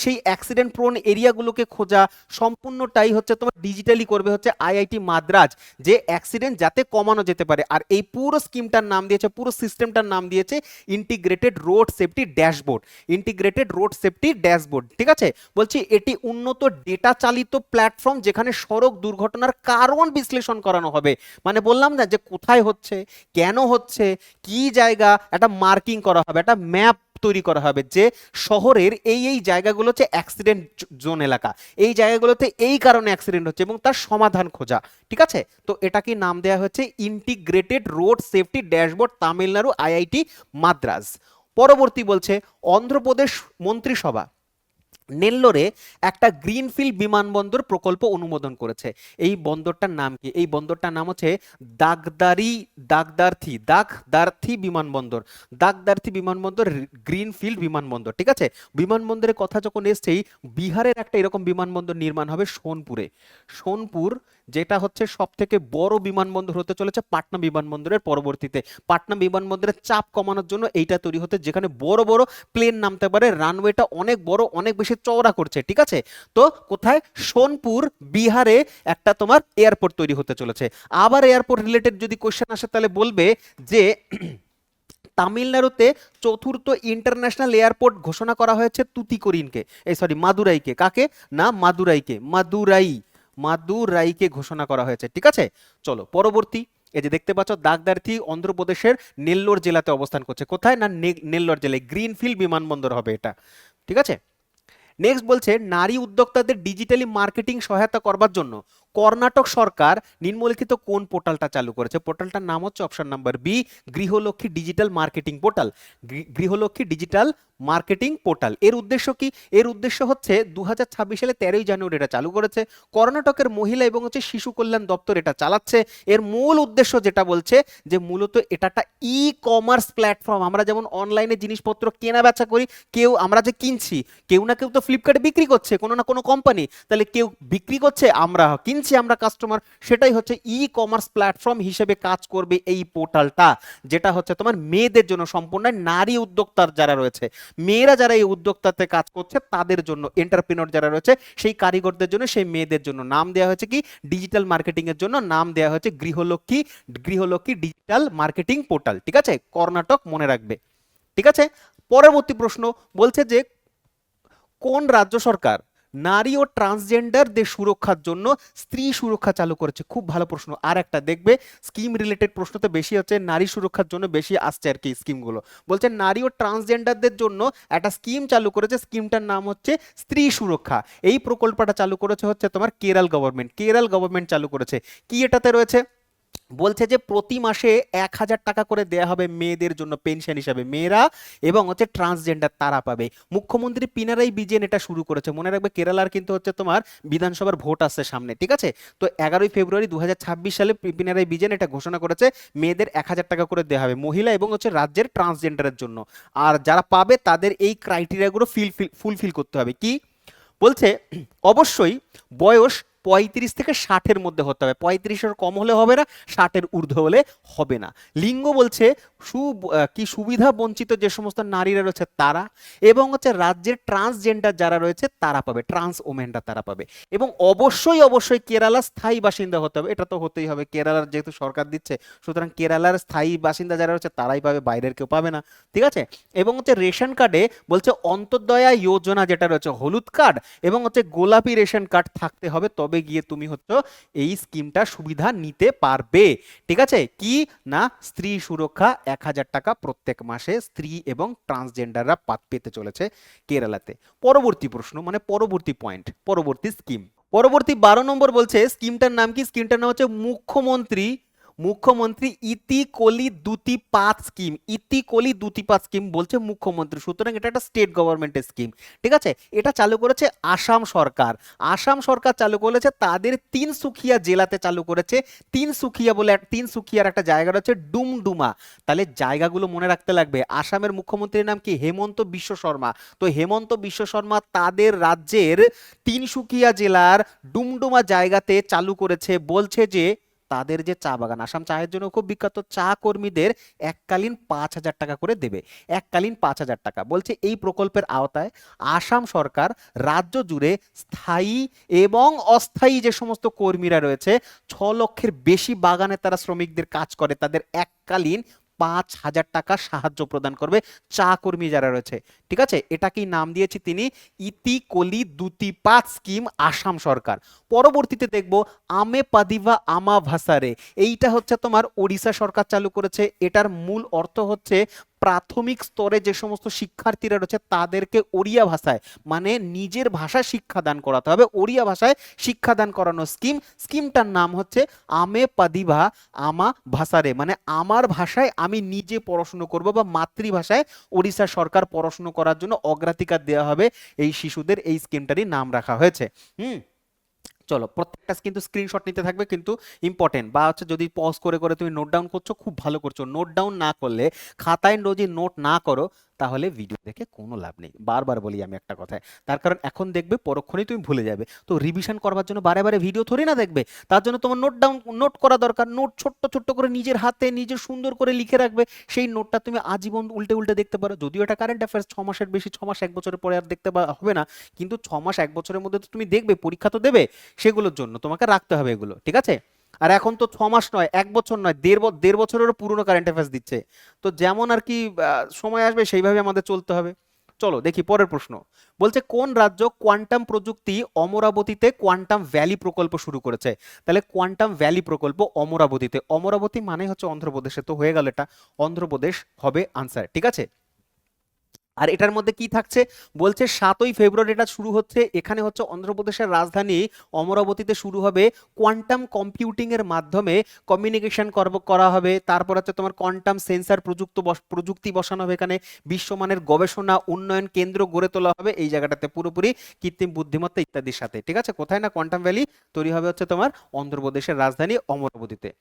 সেই অ্যাক্সিডেন্ট প্রোন এরিয়াগুলোকে খোঁজা, সম্পূর্ণটাই হচ্ছে তোমার ডিজিটালি করবে হচ্ছে আইআইটি মাদ্রাজ, যে অ্যাক্সিডেন্ট যাতে কমানো যেতে পারে। আর এই পুরো স্কিমটার নাম দিয়েছে, পুরো সিস্টেমটার নাম দিয়েছে integrated road safety dashboard. Integrated road safety dashboard, ঠিক আছে। বলছি এটি উন্নত ডেটা চালিত প্ল্যাটফর্ম, যেখানে সড়ক দুর্ঘটনার কারণ বিশ্লেষণ করানো হবে। মানে বললাম না যে কোথায় হচ্ছে, কেন হচ্ছে, কি জায়গা, একটা মার্কিং করা হবে, একটা ম্যাপ তৈরি করা হবে যে শহরের এই জায়গাগুলো হচ্ছে অ্যাক্সিডেন্ট জোন এলাকা, এই জায়গাগুলোতে এই কারণে অ্যাক্সিডেন্ট হচ্ছে এবং তার সমাধান খোঁজা, ঠিক আছে। তো এটাকে নাম দেওয়া হচ্ছে integrated road safety dashboard, Tamil Nadu IIT Madras. পরবর্তী বলছে অন্ধ্রপ্রদেশ মন্ত্রিসভা নেল্লোরে একটা গ্রিনফিল্ড বিমানবন্দর প্রকল্প অনুমোদন করেছে। এই বন্দরটার নাম কি? এই বন্দরটার নাম হচ্ছে দাগদার্থি বিমানবন্দর। দাগদার্থি বিমানবন্দর, গ্রিনফিল্ড বিমানবন্দর, ঠিক আছে। বিমানবন্দরের কথা যখন এসছেই, বিহারের একটা এরকম বিমানবন্দর নির্মাণ হবে সোনপুরে। সোনপুর যেটা হচ্ছে সব থেকে বড় বিমানবন্দর হতে চলেছে পাটনা বিমানবন্দরের পরবর্তীতে। পাটনা বিমানবন্দরের চাপ কমানোর জন্য এইটা তৈরি হতে, যেখানে বড় বড় প্লেন নামতে পারে, রানওয়েটা অনেক বড়, অনেক বেশি চওড়া করছে, ঠিক আছে। তো কোথায়? সোনপুর, বিহারে একটা তোমার এয়ারপোর্ট তৈরি হতে চলেছে। আবার এয়ারপোর্ট রিলেটেড যদি কোশ্চেন আসে তাহলে বলবে যে তামিলনাড়ুতে চতুর্থ ইন্টারন্যাশনাল এয়ারপোর্ট ঘোষণা করা হয়েছে তুতিকোরিনকে, মাদুরাইকে। কাকে? না, মাদুরাইকে ঘোষণা করা হয়েছে, ঠিক আছে। চলো পরবর্তী। এই যে দেখতে পাচ্ছ দাগদার্থি অন্ধ্রপ্রদেশের নেল্লোর জেলাতে অবস্থান করছে। কোথায়? না নেল্লোর জেলায়, গ্রিনফিল্ড বিমানবন্দর হবে এটা, ঠিক আছে। নেক্সট বলছে নারী উদ্যোক্তাদের ডিজিটালি মার্কেটিং সহায়তা করবার জন্য কর্ণাটক সরকার নিম্নলিখিত কোন পোর্টালটা চালু করেছে? পোর্টালটার নাম হচ্ছে option number B, Grihalakshmi digital marketing portal. Grihalakshmi digital marketing portal. এর উদ্দেশ্য কি? এর উদ্দেশ্য হচ্ছে 2026 সালে 13ই জানুয়ারি এটা চালু করেছে। কর্ণাটকের মহিলা এবং হচ্ছে শিশু কল্যাণ দপ্তর এটা চালাচ্ছে। এর মূল উদ্দেশ্য যেটা বলছে যে মূলত এটা একটা ই কমার্স প্ল্যাটফর্ম। আমরা যেমন অনলাইনে জিনিসপত্র কেনা বেচা করি, আমরা যে কিনছি, কেউ না কেউ তো ফ্লিপকার্টে বিক্রি করছে, কোনো না কোনো কোম্পানি, তাহলে কেউ বিক্রি করছে, আমরা কিনছি, আমরা কাস্টমার। সেটাই হচ্ছে ই কমার্স প্ল্যাটফর্ম হিসেবে কাজ করবে এই পোর্টালটা, যেটা হচ্ছে তোমার মেয়েদের জন্য সম্পূর্ণ, নারী উদ্যোক্তার যারা রয়েছে, মেয়েরা যারা এই উদ্যোক্তাতে কাজ করছে তাদের জন্য, এন্টারপ্রেনর যারা রয়েছে সেই কারিগরদের জন্য, সেই মেয়েদের জন্য নাম দেওয়া হয়েছে কি? ডিজিটাল মার্কেটিং এর জন্য নাম দেওয়া হয়েছে গৃহলক্ষ্মী ডিজিটাল মার্কেটিং পোর্টাল, ঠিক আছে। কর্ণাটক মনে রাখবে, ঠিক আছে। পরবর্তী প্রশ্ন বলছে যে কোন রাজ্য সরকার নারী ও ট্রান্সজেন্ডারদের সুরক্ষার জন্য স্ত্রী সুরক্ষা চালু করেছে? খুব ভালো প্রশ্ন। আর একটা দেখবে স্কিম রিলেটেড প্রশ্ন তো বেশি হচ্ছে, নারী সুরক্ষার জন্য বেশি আসছে আর কি স্কিমগুলো। বলছে নারী ও ট্রান্সজেন্ডারদের জন্য একটা স্কিম চালু করেছে, স্কিমটার নাম হচ্ছে স্ত্রী সুরক্ষা। এই প্রকল্পটা চালু করেছে হচ্ছে তোমার কেরাল গভর্নমেন্ট চালু করেছে। কি এটাতে রয়েছে? বলছে যে প্রতি মাসে 1,000 টাকা করে দেয়া হবে মেয়েদের জন্য পেনশন হিসাবে, মেয়েরা এবং হচ্ছে ট্রান্সজেন্ডার তারা পাবে। মুখ্যমন্ত্রী পিনারাই বিজেন এটা শুরু করেছে। মনে রাখবে কেরালার কিন্তু হচ্ছে তোমার বিধানসভার ভোট আসছে সামনে, ঠিক আছে। তো 11ই ফেব্রুয়ারি 2026 সালে পিনারাই বিজেন এটা ঘোষণা করেছে, মেয়েদের 1,000 টাকা করে দেওয়া হবে মহিলা এবং হচ্ছে রাজ্যের ট্রান্সজেন্ডারের জন্য। আর যারা পাবে তাদের এই ক্রাইটেরিয়াগুলো ফুলফিল করতে হবে। কি বলছে? অবশ্যই বয়স 35 থেকে 60-এর মধ্যে হতে হবে, 35-এর কম হলে হবে না, 60-এর ঊর্ধ্ব হলে হবে না। লিঙ্গ বলছে সুবিধা বঞ্চিত যে সমস্ত নারীরা রয়েছে তারা, এবং হচ্ছে রাজ্যের ট্রান্সজেন্ডার যারা রয়েছে তারা পাবে, ট্রান্স ওমেনরা তারা পাবে। এবং অবশ্যই কেরালার স্থায়ী বাসিন্দা হতে হবে, এটা তো হতেই হবে, কেরালার যেহেতু সরকার দিচ্ছে, সুতরাং কেরালার স্থায়ী বাসিন্দা যারা রয়েছে তারাই পাবে, বাইরের কেউ পাবে না, ঠিক আছে। এবং হচ্ছে রেশন কার্ডে বলছে অন্তর্দয়া যোজনা যেটা রয়েছে, হলুদ কার্ড এবং হচ্ছে গোলাপি রেশন কার্ড থাকতে হবে, তবে গিয়ে তুমি হচ্ছে এই স্কিমটা সুবিধা নিতে পারবে, ঠিক আছে। কি না, স্ত্রী সুরক্ষা 1,000 টাকা প্রত্যেক মাসে স্ত্রী এবং ট্রান্সজেন্ডাররা পেতে চলেছে কেরালাতে। পরবর্তী প্রশ্ন, মানে পরবর্তী পয়েন্ট, পরবর্তী স্কিম, পরবর্তী 12 নম্বর বলছে স্কিমটার নাম কি? স্কিমটার নাম হচ্ছে মুখ্যমন্ত্রী মুখ্যমন্ত্রী ইতি কলি দুতিপাত স্কিম, ইতি কলি দুতিপাত স্কিম বলছে মুখ্যমন্ত্রী, সুতরাং এটা একটা স্টেট গভর্নমেন্টের স্কিম। ঠিক আছে, এটা চালু করেছে আসাম সরকার। আসাম সরকার চালু করেছে তাদের তিনসুকিয়া জেলাতে চালু করেছে। তিনসুকিয়া বলে তিনসুকিয়ার একটা জায়গা রয়েছে ডুমডুমা। তাহলে জায়গাগুলো মনে রাখতে লাগবে। আসামের মুখ্যমন্ত্রীর নাম কি? হেমন্ত বিশ্ব শর্মা। তো হেমন্ত বিশ্ব শর্মা তাদের রাজ্যের তিনসুকিয়া জেলার ডুমডুমা জায়গাতে চালু করেছে। বলছে যে তাদের যে চা বাগান, আসাম চায়ের জন্য খুব বিখ্যাত, চা কর্মীদের এককালীন 5,000 টাকা করে দেবে। এককালীন 5,000 টাকা। বলছে এই প্রকল্পের আওতায় আসাম সরকার রাজ্য জুড়ে স্থায়ী এবং অস্থায়ী যে সমস্ত কর্মীরা রয়েছে, 6 লক্ষের বেশি বাগানে তারা শ্রমিকদের কাজ করে, তাদের এককালীন 5,000 টাকা সাহায্য প্রদান করবে চা কর্মী যারা রয়েছে। ঠিক আছে, এটাকেই নাম দিয়েছি তিনি ইতি কলি দুতিপাত স্কিম, আসাম সরকার। পরবর্তীতে দেখব আমে পাদিভা আমা ভাসারে, এইটা হচ্ছে তোমার ওড়িশা সরকার চালু করেছে। এটার মূল অর্থ হচ্ছে প্রাথমিক স্তরে যে সমস্ত শিক্ষার্থীরা রয়েছে তাদেরকে ওড়িয়া ভাষায়, মানে নিজের ভাষায় শিক্ষাদান করাতে হবে, ওড়িয়া ভাষায় শিক্ষাদান করানো স্কিম। স্কিমটার নাম হচ্ছে আমে পাদিভা আমা ভাষারে, মানে আমার ভাষায় আমি নিজে পড়াশুনো করব, বা মাতৃভাষায় ওড়িশা সরকার পড়াশুনো করার জন্য অগ্রাধিকার দেওয়া হবে এই শিশুদের। এই স্কিমটারই নাম রাখা হয়েছে। চলো, প্রত্যেকটা কিন্তু স্ক্রিনশট নিতে থাকবে, কিন্তু ইম্পর্টেন্ট, বা হচ্ছে যদি পজ করে করে তুমি নোট ডাউন করছো খুব ভালো করছো। নোট ডাউন না করলে, খাতায় যদি নোট না করো, তাহলে ভিডিও দেখে কোনো লাভ নেই। বারবার বলি আমি একটা কথায়, তার কারণ এখন দেখবে পরক্ষণেই তুমি ভুলে যাবে। তো রিভিশন করবার জন্য বারে বারে ভিডিও থোড়ি না দেখবে, তার জন্য তোমার নোট ডাউন নোট করা দরকার। নোট ছোট্ট ছোট্ট করে নিজের হাতে নিজে সুন্দর করে লিখে রাখবে। সেই নোটটা তুমি আজীবন উল্টে উল্টে দেখতে পারো। যদিও এটা কারেন্ট অ্যাফেয়ার্স, 6 মাসের বেশি, 6 মাস 1 বছরের পরে আর দেখতে হবে না, কিন্তু 6 মাস 1 বছরের মধ্যে তো তুমি দেখবে, পরীক্ষা তো দেবে, সেগুলোর জন্য তোমাকে রাখতে হবে এগুলো। ঠিক আছে, আর এখন তো 6 মাস নয়, 1 বছর নয়, দেড় বছরেরও পুরনো কারেন্ট অ্যাফেয়ার্স দিচ্ছে। তো যেমন আর কি সময় আসবে সেইভাবে আমাদের চলতে হবে। চলো দেখি পরের প্রশ্ন। বলছে কোন রাজ্য কোয়ান্টাম প্রযুক্তি অমরাবতীতে কোয়ান্টাম ভ্যালি প্রকল্প শুরু করেছে? তাহলে কোয়ান্টাম ভ্যালি প্রকল্প অমরাবতীতে, অমরাবতী মানে হচ্ছে অন্ধ্রপ্রদেশে, তো হয়ে গেল এটা অন্ধ্রপ্রদেশ হবে আনসার। ঠিক আছে, আর এটার মধ্যে কি থাকছে? বলছে 7ই ফেব্রুয়ারি এটা শুরু হচ্ছে। এখানে হচ্ছে অন্ধ্রপ্রদেশের রাজধানী অমরাবতীতে শুরু হবে। কোয়ান্টাম কম্পিউটিং এর মাধ্যমে কমিউনিকেশন করা হবে। তারপর হচ্ছে তোমার কোয়ান্টাম সেন্সার প্রযুক্তি বসানো হবে এখানে। বিশ্বমানের গবেষণা উন্নয়ন কেন্দ্র গড়ে তোলা হবে এই জায়গাটাতে, পুরোপুরি কৃত্রিম বুদ্ধিমত্তা ইত্যাদির সাথে। ঠিক আছে, কোথায় না কোয়ান্টাম ভ্যালি তৈরি হবে হচ্ছে তোমার অন্ধ্রপ্রদেশের রাজধানী অমরাবতীতে।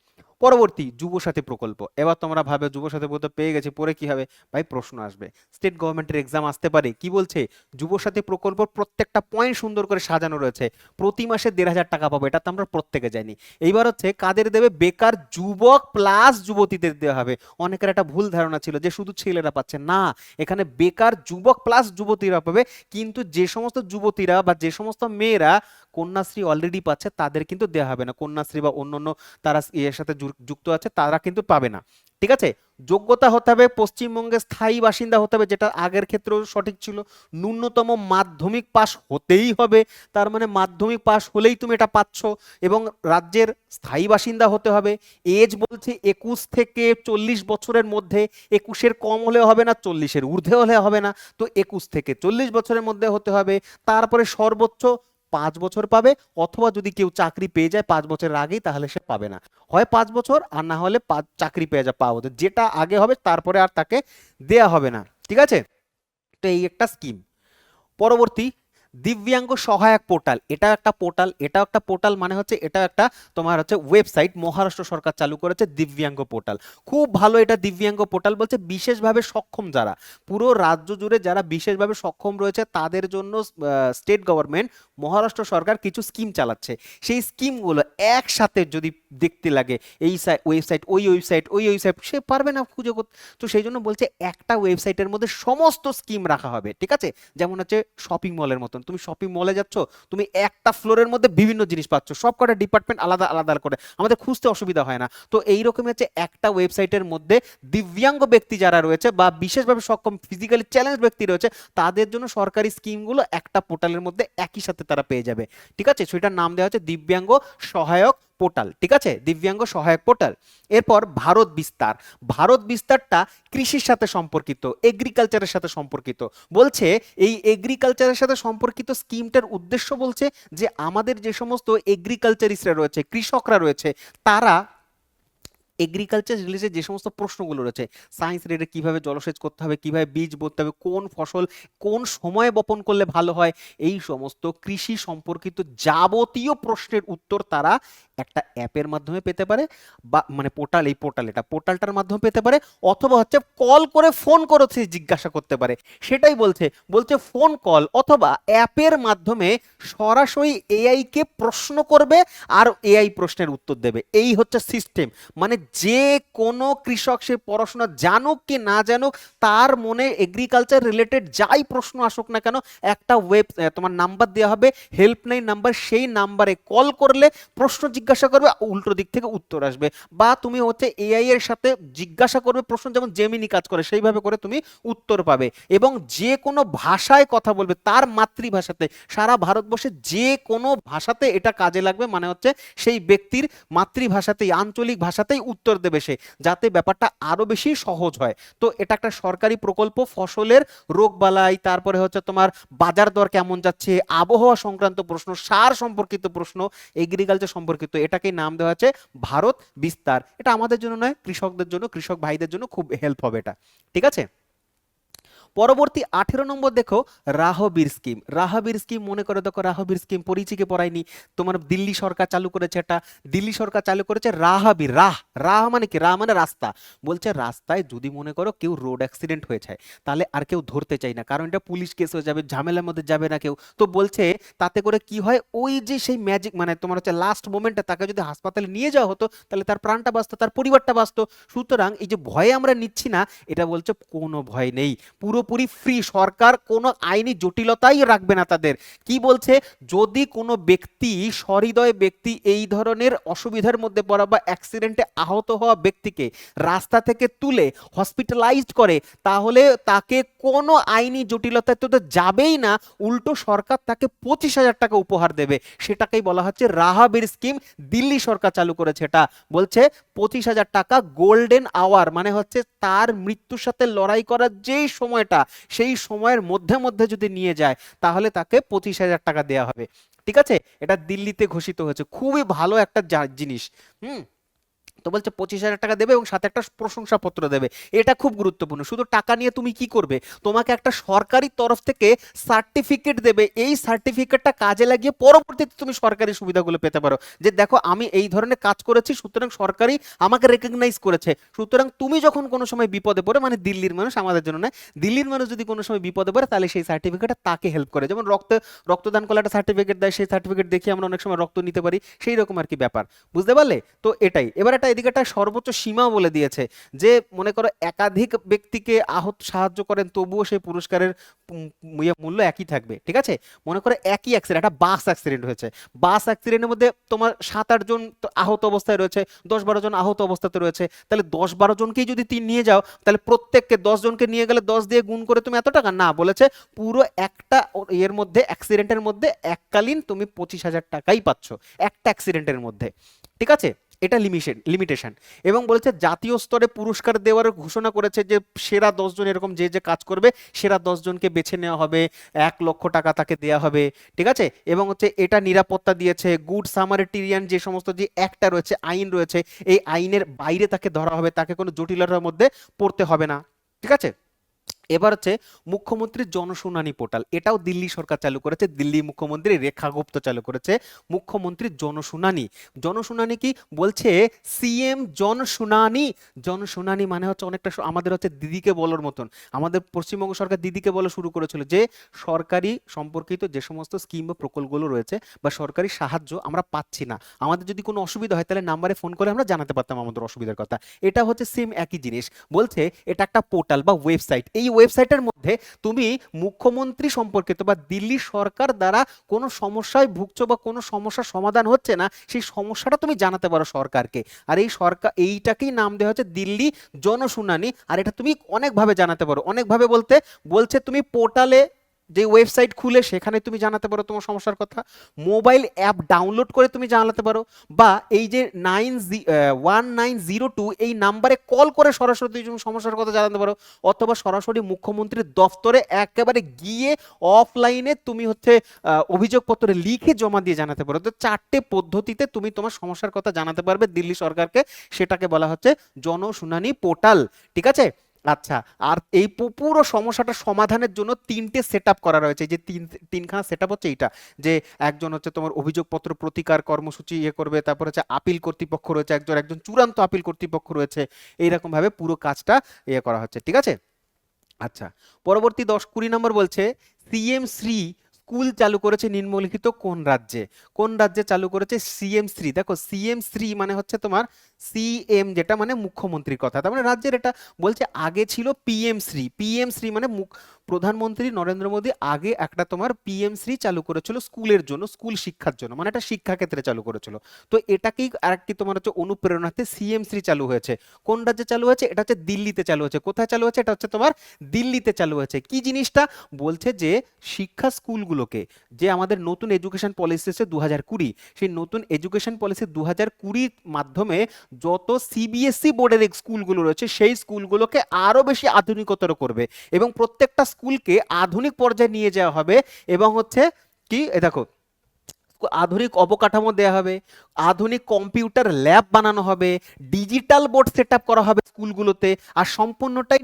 পরবর্তী যুবসাথী প্রকল্প। এবার তোমরা ভাবে যুবসাথী প্রকল্প পেয়ে গেছি, পরে কি হবে? ভাই প্রশ্ন আসবে, স্টেট গভর্নমেন্টের এক্সাম আসতে পারে। কি বলছে? যুবসাথী প্রকল্প প্রত্যেকটা পয়েন্ট সুন্দর করে সাজানো রয়েছে। প্রতি মাসে 1,500 টাকা পাবো, এটা তো আমরা প্রত্যেকে জানি। এইবার হচ্ছে কাদের দেবে? বেকার যুবক প্লাস যুবতীদের দেওয়া হবে। অনেকের একটা ভুল ধারণা ছিল যে শুধু ছেলেরা পাচ্ছে, না, এখানে বেকার যুবক প্লাস যুবতীরা পাবে। কিন্তু যে সমস্ত যুবতীরা বা যে সমস্ত মেয়েরা কন্যাশ্রী অলরেডি পাচ্ছে তাদের কিন্তু দেওয়া হবে না। কন্যাশ্রী বা অন্যান্য তারা এর সাথে যুক্ত আছে, তারা কিন্তু পাবে না। ঠিক আছে, যোগ্যতা হতে হবে পশ্চিমবঙ্গের স্থায়ী বাসিন্দা হতে হবে, যেটা আগের ক্ষেত্রেও সঠিক ছিল। ন্যূনতম মাধ্যমিক পাস হতেই হবে, তার মানে মাধ্যমিক পাস হলেই তুমি এটা পাচ্ছ। এবং রাজ্যের স্থায়ী বাসিন্দা হতে হবে। এজ বলছে 21 থেকে 40 বছরের মধ্যে, 21-এর কম হলে হবে না, 40-এর ঊর্ধ্বে হলে হবে না। তো 21 থেকে 40 বছরের মধ্যে হতে হবে। তারপরে সর্বোচ্চ 5 বছর পাবে, অথবা যদি কেউ চাকরি পেয়ে যায় 5 বছরের আগেই, তাহলে সে পাবে না। হয় 5 বছর, আর না হলে চাকরি পেয়ে যায় পাওয়া, যেটা আগে হবে তারপরে আর তাকে দেয়া হবে না। ঠিক আছে, তো এই একটা স্কিম। পরবর্তী দিব্যাঙ্গ সহায়ক পোর্টাল, এটা একটা পোর্টাল, এটা একটা পোর্টাল মানে হচ্ছে এটা একটা তোমার হচ্ছে ওয়েবসাইট, মহারাষ্ট্র সরকার চালু করেছে দিব্যাঙ্গ পোর্টাল। খুব ভালো এটা দিব্যাঙ্গ পোর্টাল। বলছে বিশেষভাবে সক্ষম যারা, পুরো রাজ্য জুড়ে যারা বিশেষভাবে সক্ষম রয়েছে তাদের জন্য স্টেট গভর্নমেন্ট, মহারাষ্ট্র সরকার কিছু স্কিম চালাচ্ছে। সেই স্কিমগুলো একসাথে যদি দেখতে লাগে, এই ওয়েবসাইট ওই ওয়েবসাইট ওই ওয়েবসাইট, সে পারবে না খুঁজে করতে। তো সেই জন্য বলছে একটা ওয়েবসাইটের মধ্যে সমস্ত স্কিম রাখা হবে। ঠিক আছে, যেমন হচ্ছে শপিং মলের মতন, তুমি শপিং মলে যাচ্ছ, তুমি একটা ফ্লোরের মধ্যে বিভিন্ন জিনিস পাচ্ছ, সব কটা ডিপার্টমেন্ট আলাদা আলাদা করে, আমাদের খুঁজতে অসুবিধা হয় না। তো এইরকমই হচ্ছে একটা ওয়েবসাইটের মধ্যে দিব্যাঙ্গ ব্যক্তি যারা রয়েছে বা বিশেষভাবে সক্ষম ফিজিক্যালি চ্যালেঞ্জ ব্যক্তি রয়েছে, তাদের জন্য সরকারি স্কিমগুলো একটা পোর্টালের মধ্যে একই সাথে তারা পেয়ে যাবে। ঠিক আছে, সেটার নাম দেওয়া হচ্ছে দিব্যাঙ্গ সহায়ক পোর্টাল। ঠিক আছে, দিব্যাঙ্গ সহায়ক পোর্টাল। এরপর ভারত বিস্তার। ভারত বিস্তারটা কৃষির সাথে সম্পর্কিত, এগ্রিকালচারের সাথে সম্পর্কিত। বলছে এই এগ্রিকালচারের সাথে সম্পর্কিত স্কিমটার উদ্দেশ্য বলছে যে আমাদের যে সমস্ত এগ্রিকালচারিস্টরা রয়েছে, কৃষকরা রয়েছে, তারা এগ্রিকালচার রিলেটেড যে সমস্ত প্রশ্নগুলো রয়েছে, সায়েন্স রিলেটেড কিভাবে জলসেচ করতে হবে, কিভাবে বীজ বপতে হবে, কোন ফসল কোন সময়ে বপন করলে ভালো হয়, এই সমস্ত কৃষি সম্পর্কিত যাবতীয় প্রশ্নের উত্তর তারা একটা অ্যাপের মাধ্যমে পেতে পারে, বা মানে পোর্টাল, এই পোর্টাল এটা পোর্টালটার মাধ্যমে পেতে পারে, অথবা হচ্ছে কল করে ফোন করেছে জিজ্ঞাসা করতে পারে। সেটাই বলছে, বলছে ফোন কল অথবা অ্যাপের মাধ্যমে সরাসরি এআই কে প্রশ্ন করবে আর এআই প্রশ্নের উত্তর দেবে। এই হচ্ছে সিস্টেম। মানে যে কোনো কৃষক, সে পড়াশোনা জানুক কি না জানুক, তার মনে এগ্রিকালচার রিলেটেড যাই প্রশ্ন আসুক না কেন, একটা তোমার নাম্বার দেওয়া হবে, হেল্পলাইন নাম্বার, সেই নাম্বারে কল করলে প্রশ্ন জিজ্ঞাসা করবে, উল্টো দিক থেকে উত্তর আসবে। বা তুমি হচ্ছে এআই এর সাথে জিজ্ঞাসা করবে প্রশ্ন, যেমন জেমিনি কাজ করে সেইভাবে করে তুমি উত্তর পাবে। এবং যে কোনো ভাষায় কথা বলবে, তার মাতৃভাষাতে, সারা ভারতবর্ষে যে কোনো ভাষাতে এটা কাজে লাগবে। মানে হচ্ছে সেই ব্যক্তির মাতৃভাষাতেই, আঞ্চলিক ভাষাতেই উত্তর দেবে সে, যাতে ব্যাপারটা আরো বেশি সহজ হয়। তো এটা একটা সরকারি প্রকল্প, ফসলের রোগবালাই, তারপরে হচ্ছে তোমার বাজার দর কেমন যাচ্ছে, আবহাওয়া সংক্রান্ত প্রশ্ন, সার সম্পর্কিত প্রশ্ন, এগ্রিকালচার সম্পর্কিত, এটাকেই নাম দেওয়া আছে ভারত বিস্তার। এটা আমাদের জন্য নয়, কৃষকদের জন্য, কৃষক ভাইদের জন্য খুব হেল্প হবে এটা। ঠিক আছে। পরবর্তী 18 নম্বর দেখো, রাহবীর স্কিম। রাহবীর স্কিম মনে করে দেখো, রাহবীর স্কিম পরিচিকে পড়ায়নি, তোমার দিল্লি সরকার চালু করেছে এটা। দিল্লি সরকার চালু করেছে রাহবীর। রাহ, রাহ মানে কি? রাহ মানে রাস্তা। বলছে রাস্তায় যদি মনে করো কেউ রোড অ্যাক্সিডেন্ট হয়ে যায়, তাহলে আর কেউ ধরতে চায় না, কারণ এটা পুলিশ কেস হয়ে যাবে, ঝামেলার মধ্যে যাবে না কেউ। তো বলছে তাতে করে কি হয়, ওই যে সেই ম্যাজিক, মানে তোমার হচ্ছে লাস্ট মোমেন্টে তাকে যদি হাসপাতালে নিয়ে যাওয়া হতো, তাহলে তার প্রাণটা বাঁচতো, তার পরিবারটা বাঁচতো। সুতরাং এই যে ভয়ে আমরা নিচ্ছি না, এটা বলছে কোনো ভয় নেই, পুরোপুরি ফ্রি, সরকার কোনো আইনি জটিলতাই রাখবে না তাদের। কি বলছে, যদি কোনো ব্যক্তি, সহৃদয় ব্যক্তি, এই ধরনের অসুবিধার মধ্যে পড়া বা অ্যাক্সিডেন্টে আহত হওয়া ব্যক্তিকে রাস্তা থেকে তুলে হসপিটালাইজড করে, তাহলে তাকে কোনো আইনি জটিলতায় তো যাবেই না, উল্টো সরকার তাকে 25,000 টাকা উপহার দেবে। সেটাকেই বলা হচ্ছে রাহাবির স্কিম। দিল্লি সরকার চালু করেছে এটা। বলছে 25,000 টাকা গোল্ডেন আওয়ার, মানে হচ্ছে তার মৃত্যুর সাথে লড়াই করার যেই সময়টা, সেই সময়ের মধ্যে মধ্যে যদি নিয়ে যায়, তাহলে তাকে 25,000 টাকা দেওয়া হবে। ঠিক আছে। এটা দিল্লিতে ঘোষিত হয়েছে, খুবই ভালো একটা জিনিস। হুম। তো বলছে 25,000 টাকা দেবে এবং সাথে একটা প্রশংসাপত্র দেবে। এটা খুব গুরুত্বপূর্ণ। শুধু টাকা নিয়ে তুমি কি করবে, তোমাকে একটা সরকারি তরফ থেকে সার্টিফিকেট দেবে, এই সার্টিফিকেটটা কাজে লাগিয়ে পরবর্তীতে তুমি সরকারি সুবিধাগুলো পেতে পারো। যে দেখো আমি এই ধরনের কাজ করেছি, সুতরাং সরকারি আমাকে রেকগনাইজ করেছে। সুতরাং তুমি যখন কোনো সময় বিপদে পড়ে, মানে দিল্লির মানুষ, আমাদের জন্য নয়, দিল্লির মানুষ যদি কোনো সময় বিপদে পড়ে, তাহলে সেই সার্টিফিকেটটা তাকে হেল্প করে। যেমন রক্তদান করলে একটা সার্টিফিকেট দেয়, সেই সার্টিফিকেট দেখিয়ে আমরা অনেক সময় রক্ত নিতে পারি, সেই রকম আর কি ব্যাপার। বুঝতে পারলে? তো এটাই। এবার একটা এদিকে একটা সর্বোচ্চ সীমা বলে দিয়েছে, যে মনে করো একাধিক ব্যক্তিকে সাহায্য করেন, তবুও সেই পুরস্কারের মূল্য একই থাকবে। ঠিক আছে। মনে করো একই অ্যাক্সিডেন্ট, একটা বাস অ্যাক্সিডেন্ট হয়েছে, বাস অ্যাক্সিডেন্টের মধ্যে তোমার 7-8 জন আহত অবস্থায় রয়েছে, 10-12 জন আহত অবস্থাতে রয়েছে, তাহলে 10-12 জনকেই যদি নিয়ে যাও, তাহলে প্রত্যেককে 10 জনকে নিয়ে গেলে 10 দিয়ে গুণ করে তুমি এত টাকা না, বলেছে পুরো একটা এর মধ্যে, অ্যাক্সিডেন্টের মধ্যে এককালীন তুমি 25,000 টাকাই পাচ্ছ, একটা অ্যাক্সিডেন্টের মধ্যে। ঠিক আছে। এটা লিমিটেশন। এবং বলেছে জাতীয় স্তরে পুরস্কার দেওয়ার ঘোষণা করেছে, যে সেরা 10 জন, এরকম যে যে কাজ করবে সেরা 10 জনকে বেছে নেওয়া হবে, 1 লক্ষ টাকা তাকে দেওয়া হবে। ঠিক আছে। এবং হচ্ছে এটা নিরাপত্তা দিয়েছে, গুড সামারিটিয়ান যে সমস্ত যে একটা রয়েছে, আইন রয়েছে, এই আইনের বাইরে তাকে ধরা হবে, তাকে কোনো জটিলতার মধ্যে পড়তে হবে না। ঠিক আছে। এবার হচ্ছে মুখ্যমন্ত্রীর জনশুনানি পোর্টাল, এটাও দিল্লি সরকার চালু করেছে, দিল্লি মুখ্যমন্ত্রী রেখা গুপ্ত চালু করেছে। মুখ্যমন্ত্রীর জনশুনানি, জনশুনানি কি বলছে, সিএম জনশুনানি। জনশুনানি মানে হচ্ছে অনেকটা আমাদের হচ্ছে দিদিকে বলার মতন, আমাদের পশ্চিমবঙ্গ সরকার দিদিকে বলা শুরু করেছিল, যে সরকারি সম্পর্কিত যে সমস্ত স্কিম বা প্রকল্পগুলো রয়েছে বা সরকারি সাহায্য আমরা পাচ্ছি না, আমাদের যদি কোনো অসুবিধা হয়, তাহলে নাম্বারে ফোন করে আমরা জানাতে পারতাম আমাদের অসুবিধার কথা। এটা হচ্ছে সেম একই জিনিস। বলছে এটা একটা পোর্টাল বা ওয়েবসাইট, এই ওয়েবসাইটের মধ্যে তুমি মুখ্যমন্ত্রী সম্পর্কিত বা দিল্লি সরকার দ্বারা কোনো সমস্যায় ভুগছো বা কোনো সমস্যার সমাধান হচ্ছে না, সেই সমস্যাটা তুমি জানাতে পারো সরকারকে। আর এই সরকার, এইটাকেই নাম দেওয়া হচ্ছে দিল্লি জনশুনানি। আর এটা তুমি অনেকভাবে জানাতে পারো, অনেকভাবে বলতে বলছে তুমি পোর্টালে যে ওয়েবসাইট খুলে সেখানে তুমি জানাতে পারো তোমার সমস্যার কথা, মোবাইল অ্যাপ ডাউনলোড করে তুমি জানাতে পারো, বা এই যে 1902 এই নাম্বারে কল করে সরাসরি তুমি সমস্যার কথা জানাতে পারো, অথবা সরাসরি মুখ্যমন্ত্রীর দফতরে একেবারে গিয়ে অফলাইনে তুমি হচ্ছে অভিযোগপত্রে লিখে জমা দিয়ে জানাতে পারো। তো 4টে পদ্ধতিতে তুমি তোমার সমস্যার কথা জানাতে পারবে দিল্লি সরকারকে, সেটাকে বলা হচ্ছে জনশুনানি পোর্টাল। ঠিক আছে? আচ্ছা, আর এই পুরো সমস্যাটা সমাধানের জন্য 3টে সেট আপ করা রয়েছে। যে তিনখানা সেট আপ হচ্ছে এইটা, যে একজন হচ্ছে তোমার অভিযোগপত্র প্রতিকার কর্মসূচি করবে, তারপর হচ্ছে আপিল কর্তৃপক্ষ রয়েছে, একজন একজন চূড়ান্ত আপিল কর্তৃপক্ষ রয়েছে, এইরকম ভাবে পুরো কাজটা করা হচ্ছে। ঠিক আছে? আচ্ছা, পরবর্তী 10-20 নম্বর বলছে সিএম শ্রী স্কুল চালু করেছে নিম্নলিখিত কোন রাজ্যে? কোন রাজ্যে চালু করেছে সিএম শ্রী? দেখো, সিএম শ্রী মানে হচ্ছে তোমার সিএম, যেটা মানে মুখ্যমন্ত্রীর কথা, তার মানে রাজ্যের এটা। বলছে আগে ছিল পিএম শ্রী। পিএম শ্রী মানে প্রধানমন্ত্রী নরেন্দ্র মোদী আগে একটা তোমার পিএম শ্রী চালু করেছিল স্কুলের জন্য, স্কুল শিক্ষার জন্য, মানে এটা শিক্ষা ক্ষেত্রে চালু করেছিল। তো এটাকেই আরেকটি তোমার হচ্ছে অনুপ্রেরণাতে সিএম শ্রী চালু হয়েছে। কোন রাজ্যে চালু হয়েছে? এটা হচ্ছে দিল্লিতে চালু হয়েছে। কোথায় চালু হয়েছে? এটা হচ্ছে তোমার দিল্লিতে চালু হয়েছে। কি জিনিসটা? বলছে যে শিক্ষা স্কুলগুলোকে, যে আমাদের নতুন এডুকেশন পলিসি এসেছে 2020, সেই নতুন এডুকেশন পলিসি 2020 মাধ্যমে যত সিবিএসই বোর্ডের স্কুলগুলো রয়েছে সেই স্কুলগুলোকে আরো বেশি আধুনিকতর করবে, এবং প্রত্যেকটা স্কুলকে আধুনিক পর্যায়ে নিয়ে যাওয়া হবে, এবং হচ্ছে কি, দেখো, আধুনিক অবকাঠামো দেওয়া হবে, আধুনিক কম্পিউটার ল্যাব বানানো হবে, ডিজিটাল বোর্ড সেট আপ করা হবে স্কুলগুলোতে, আর সম্পূর্ণটাই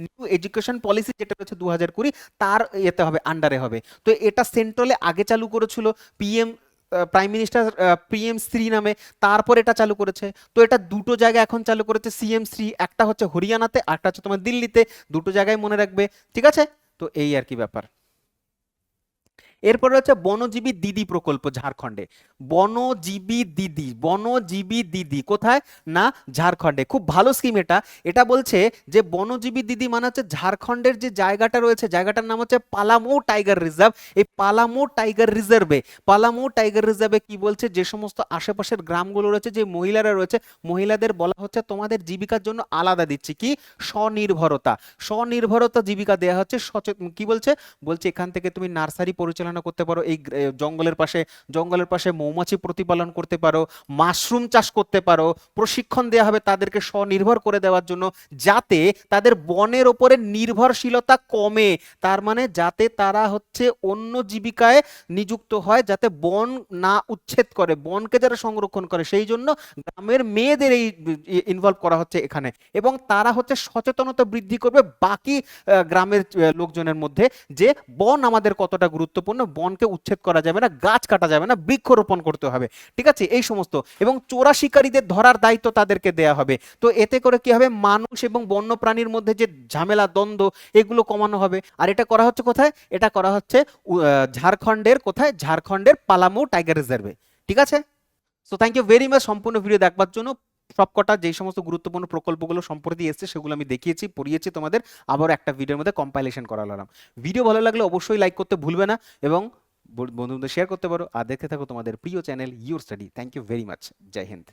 নিউ এডুকেশন পলিসি যেটা রয়েছে 2020 তার এতে হবে, আন্ডারে হবে। তো এটা সেন্ট্রালে আগে চালু করেছিল PM, prime minister PM Shri নামে, তারপর এটা চালু করেছে। তো এটা দুটো জায়গায় এখন চালু করেছে সিএম শ্রী, একটা হচ্ছে হরিয়ানাতে, একটা হচ্ছে তোমার দিল্লিতে। দুটো জায়গায় মনে রাখবে। ঠিক আছে? তো এই আর কি ব্যাপার। এরপরে হচ্ছে বনজীবী দিদি প্রকল্প ঝাড়খণ্ডে। বনজীবী দিদি কোথায়? না, ঝাড়খণ্ডে। খুব ভালো স্কিম এটা। এটা বলছে যে বনজীবী দিদি মানে হচ্ছে ঝাড়খণ্ডের যে জায়গাটা রয়েছে, জায়গাটার নাম হচ্ছে পালামৌ টাইগার রিজার্ভ। এই পালামৌ টাইগার রিজার্ভে কি বলছে, যে সমস্ত আশেপাশের গ্রামগুলো রয়েছে, যে মহিলারা রয়েছে, মহিলাদের বলা হচ্ছে তোমাদের জীবিকার জন্য আলাদা দিচ্ছি কি, স্বনির্ভরতা। স্বনির্ভরতা জীবিকা দেওয়া হচ্ছে। কি বলছে? বলছে এখান থেকে তুমি নার্সারি পরিচালনা করতে পারো, এই জঙ্গলের পাশে মৌমাছি প্রতিপালন করতে পারো, মাশরুম চাষ করতে পারো। প্রশিক্ষণ দেওয়া হবে তাদেরকে স্বনির্ভর করে দেওয়ার জন্য, যাতে তাদের বনের ওপরে নির্ভরশীলতা কমে। তার মানে যাতে তারা হচ্ছে অন্য জীবিকায় নিযুক্ত হয়, যাতে বন না উচ্ছেদ করে, বনকে যারা সংরক্ষণ করে, সেই জন্য গ্রামের মেয়েদের এই ইনভলভ করা হচ্ছে এখানে। এবং তারা হচ্ছে সচেতনতা বৃদ্ধি করবে বাকি গ্রামের লোকজনের মধ্যে, যে বন আমাদের কতটা গুরুত্বপূর্ণ, বনকে উচ্ছেদ করা যাবে না, গাছ কাটা যাবে না, বৃক্ষরোপণ করতে হবে। ঠিক আছে? এই সমস্ত, এবং চোরা শিকারীদের ধরার দায়িত্ব তাদেরকে দেয়া হবে। তো এতে করে কি হবে, মানুষ এবং বন্যপ্রাণীর মধ্যে যে ঝামেলা দ্বন্দ্ব, এগুলো কমানো হবে। আর এটা করা হচ্ছে কোথায়? এটা করা হচ্ছে ঝাড়খণ্ডের কোথায়? ঝাড়খণ্ডের পালামৌ টাইগার রিজার্ভে। ঠিক আছে? So thank you very much সম্পূর্ণ ভিডিও দেখবার জন্য। সবকটা যেই সমস্ত গুরুত্বপূর্ণ প্রকল্পগুলো সম্প্রতি এসেছে সেগুলো আমি দেখিয়েছি, পড়িয়েছি তোমাদের, আবার একটা ভিডিওর মধ্যে কম্পাইলেশন করালাম। ভিডিও ভালো লাগলে অবশ্যই লাইক করতে ভুলবে না, এবং বন্ধুদের শেয়ার করতে পারো। আর দেখতে থাকো তোমাদের প্রিয় channel your study. Thank you very much. জয় হিন্দ।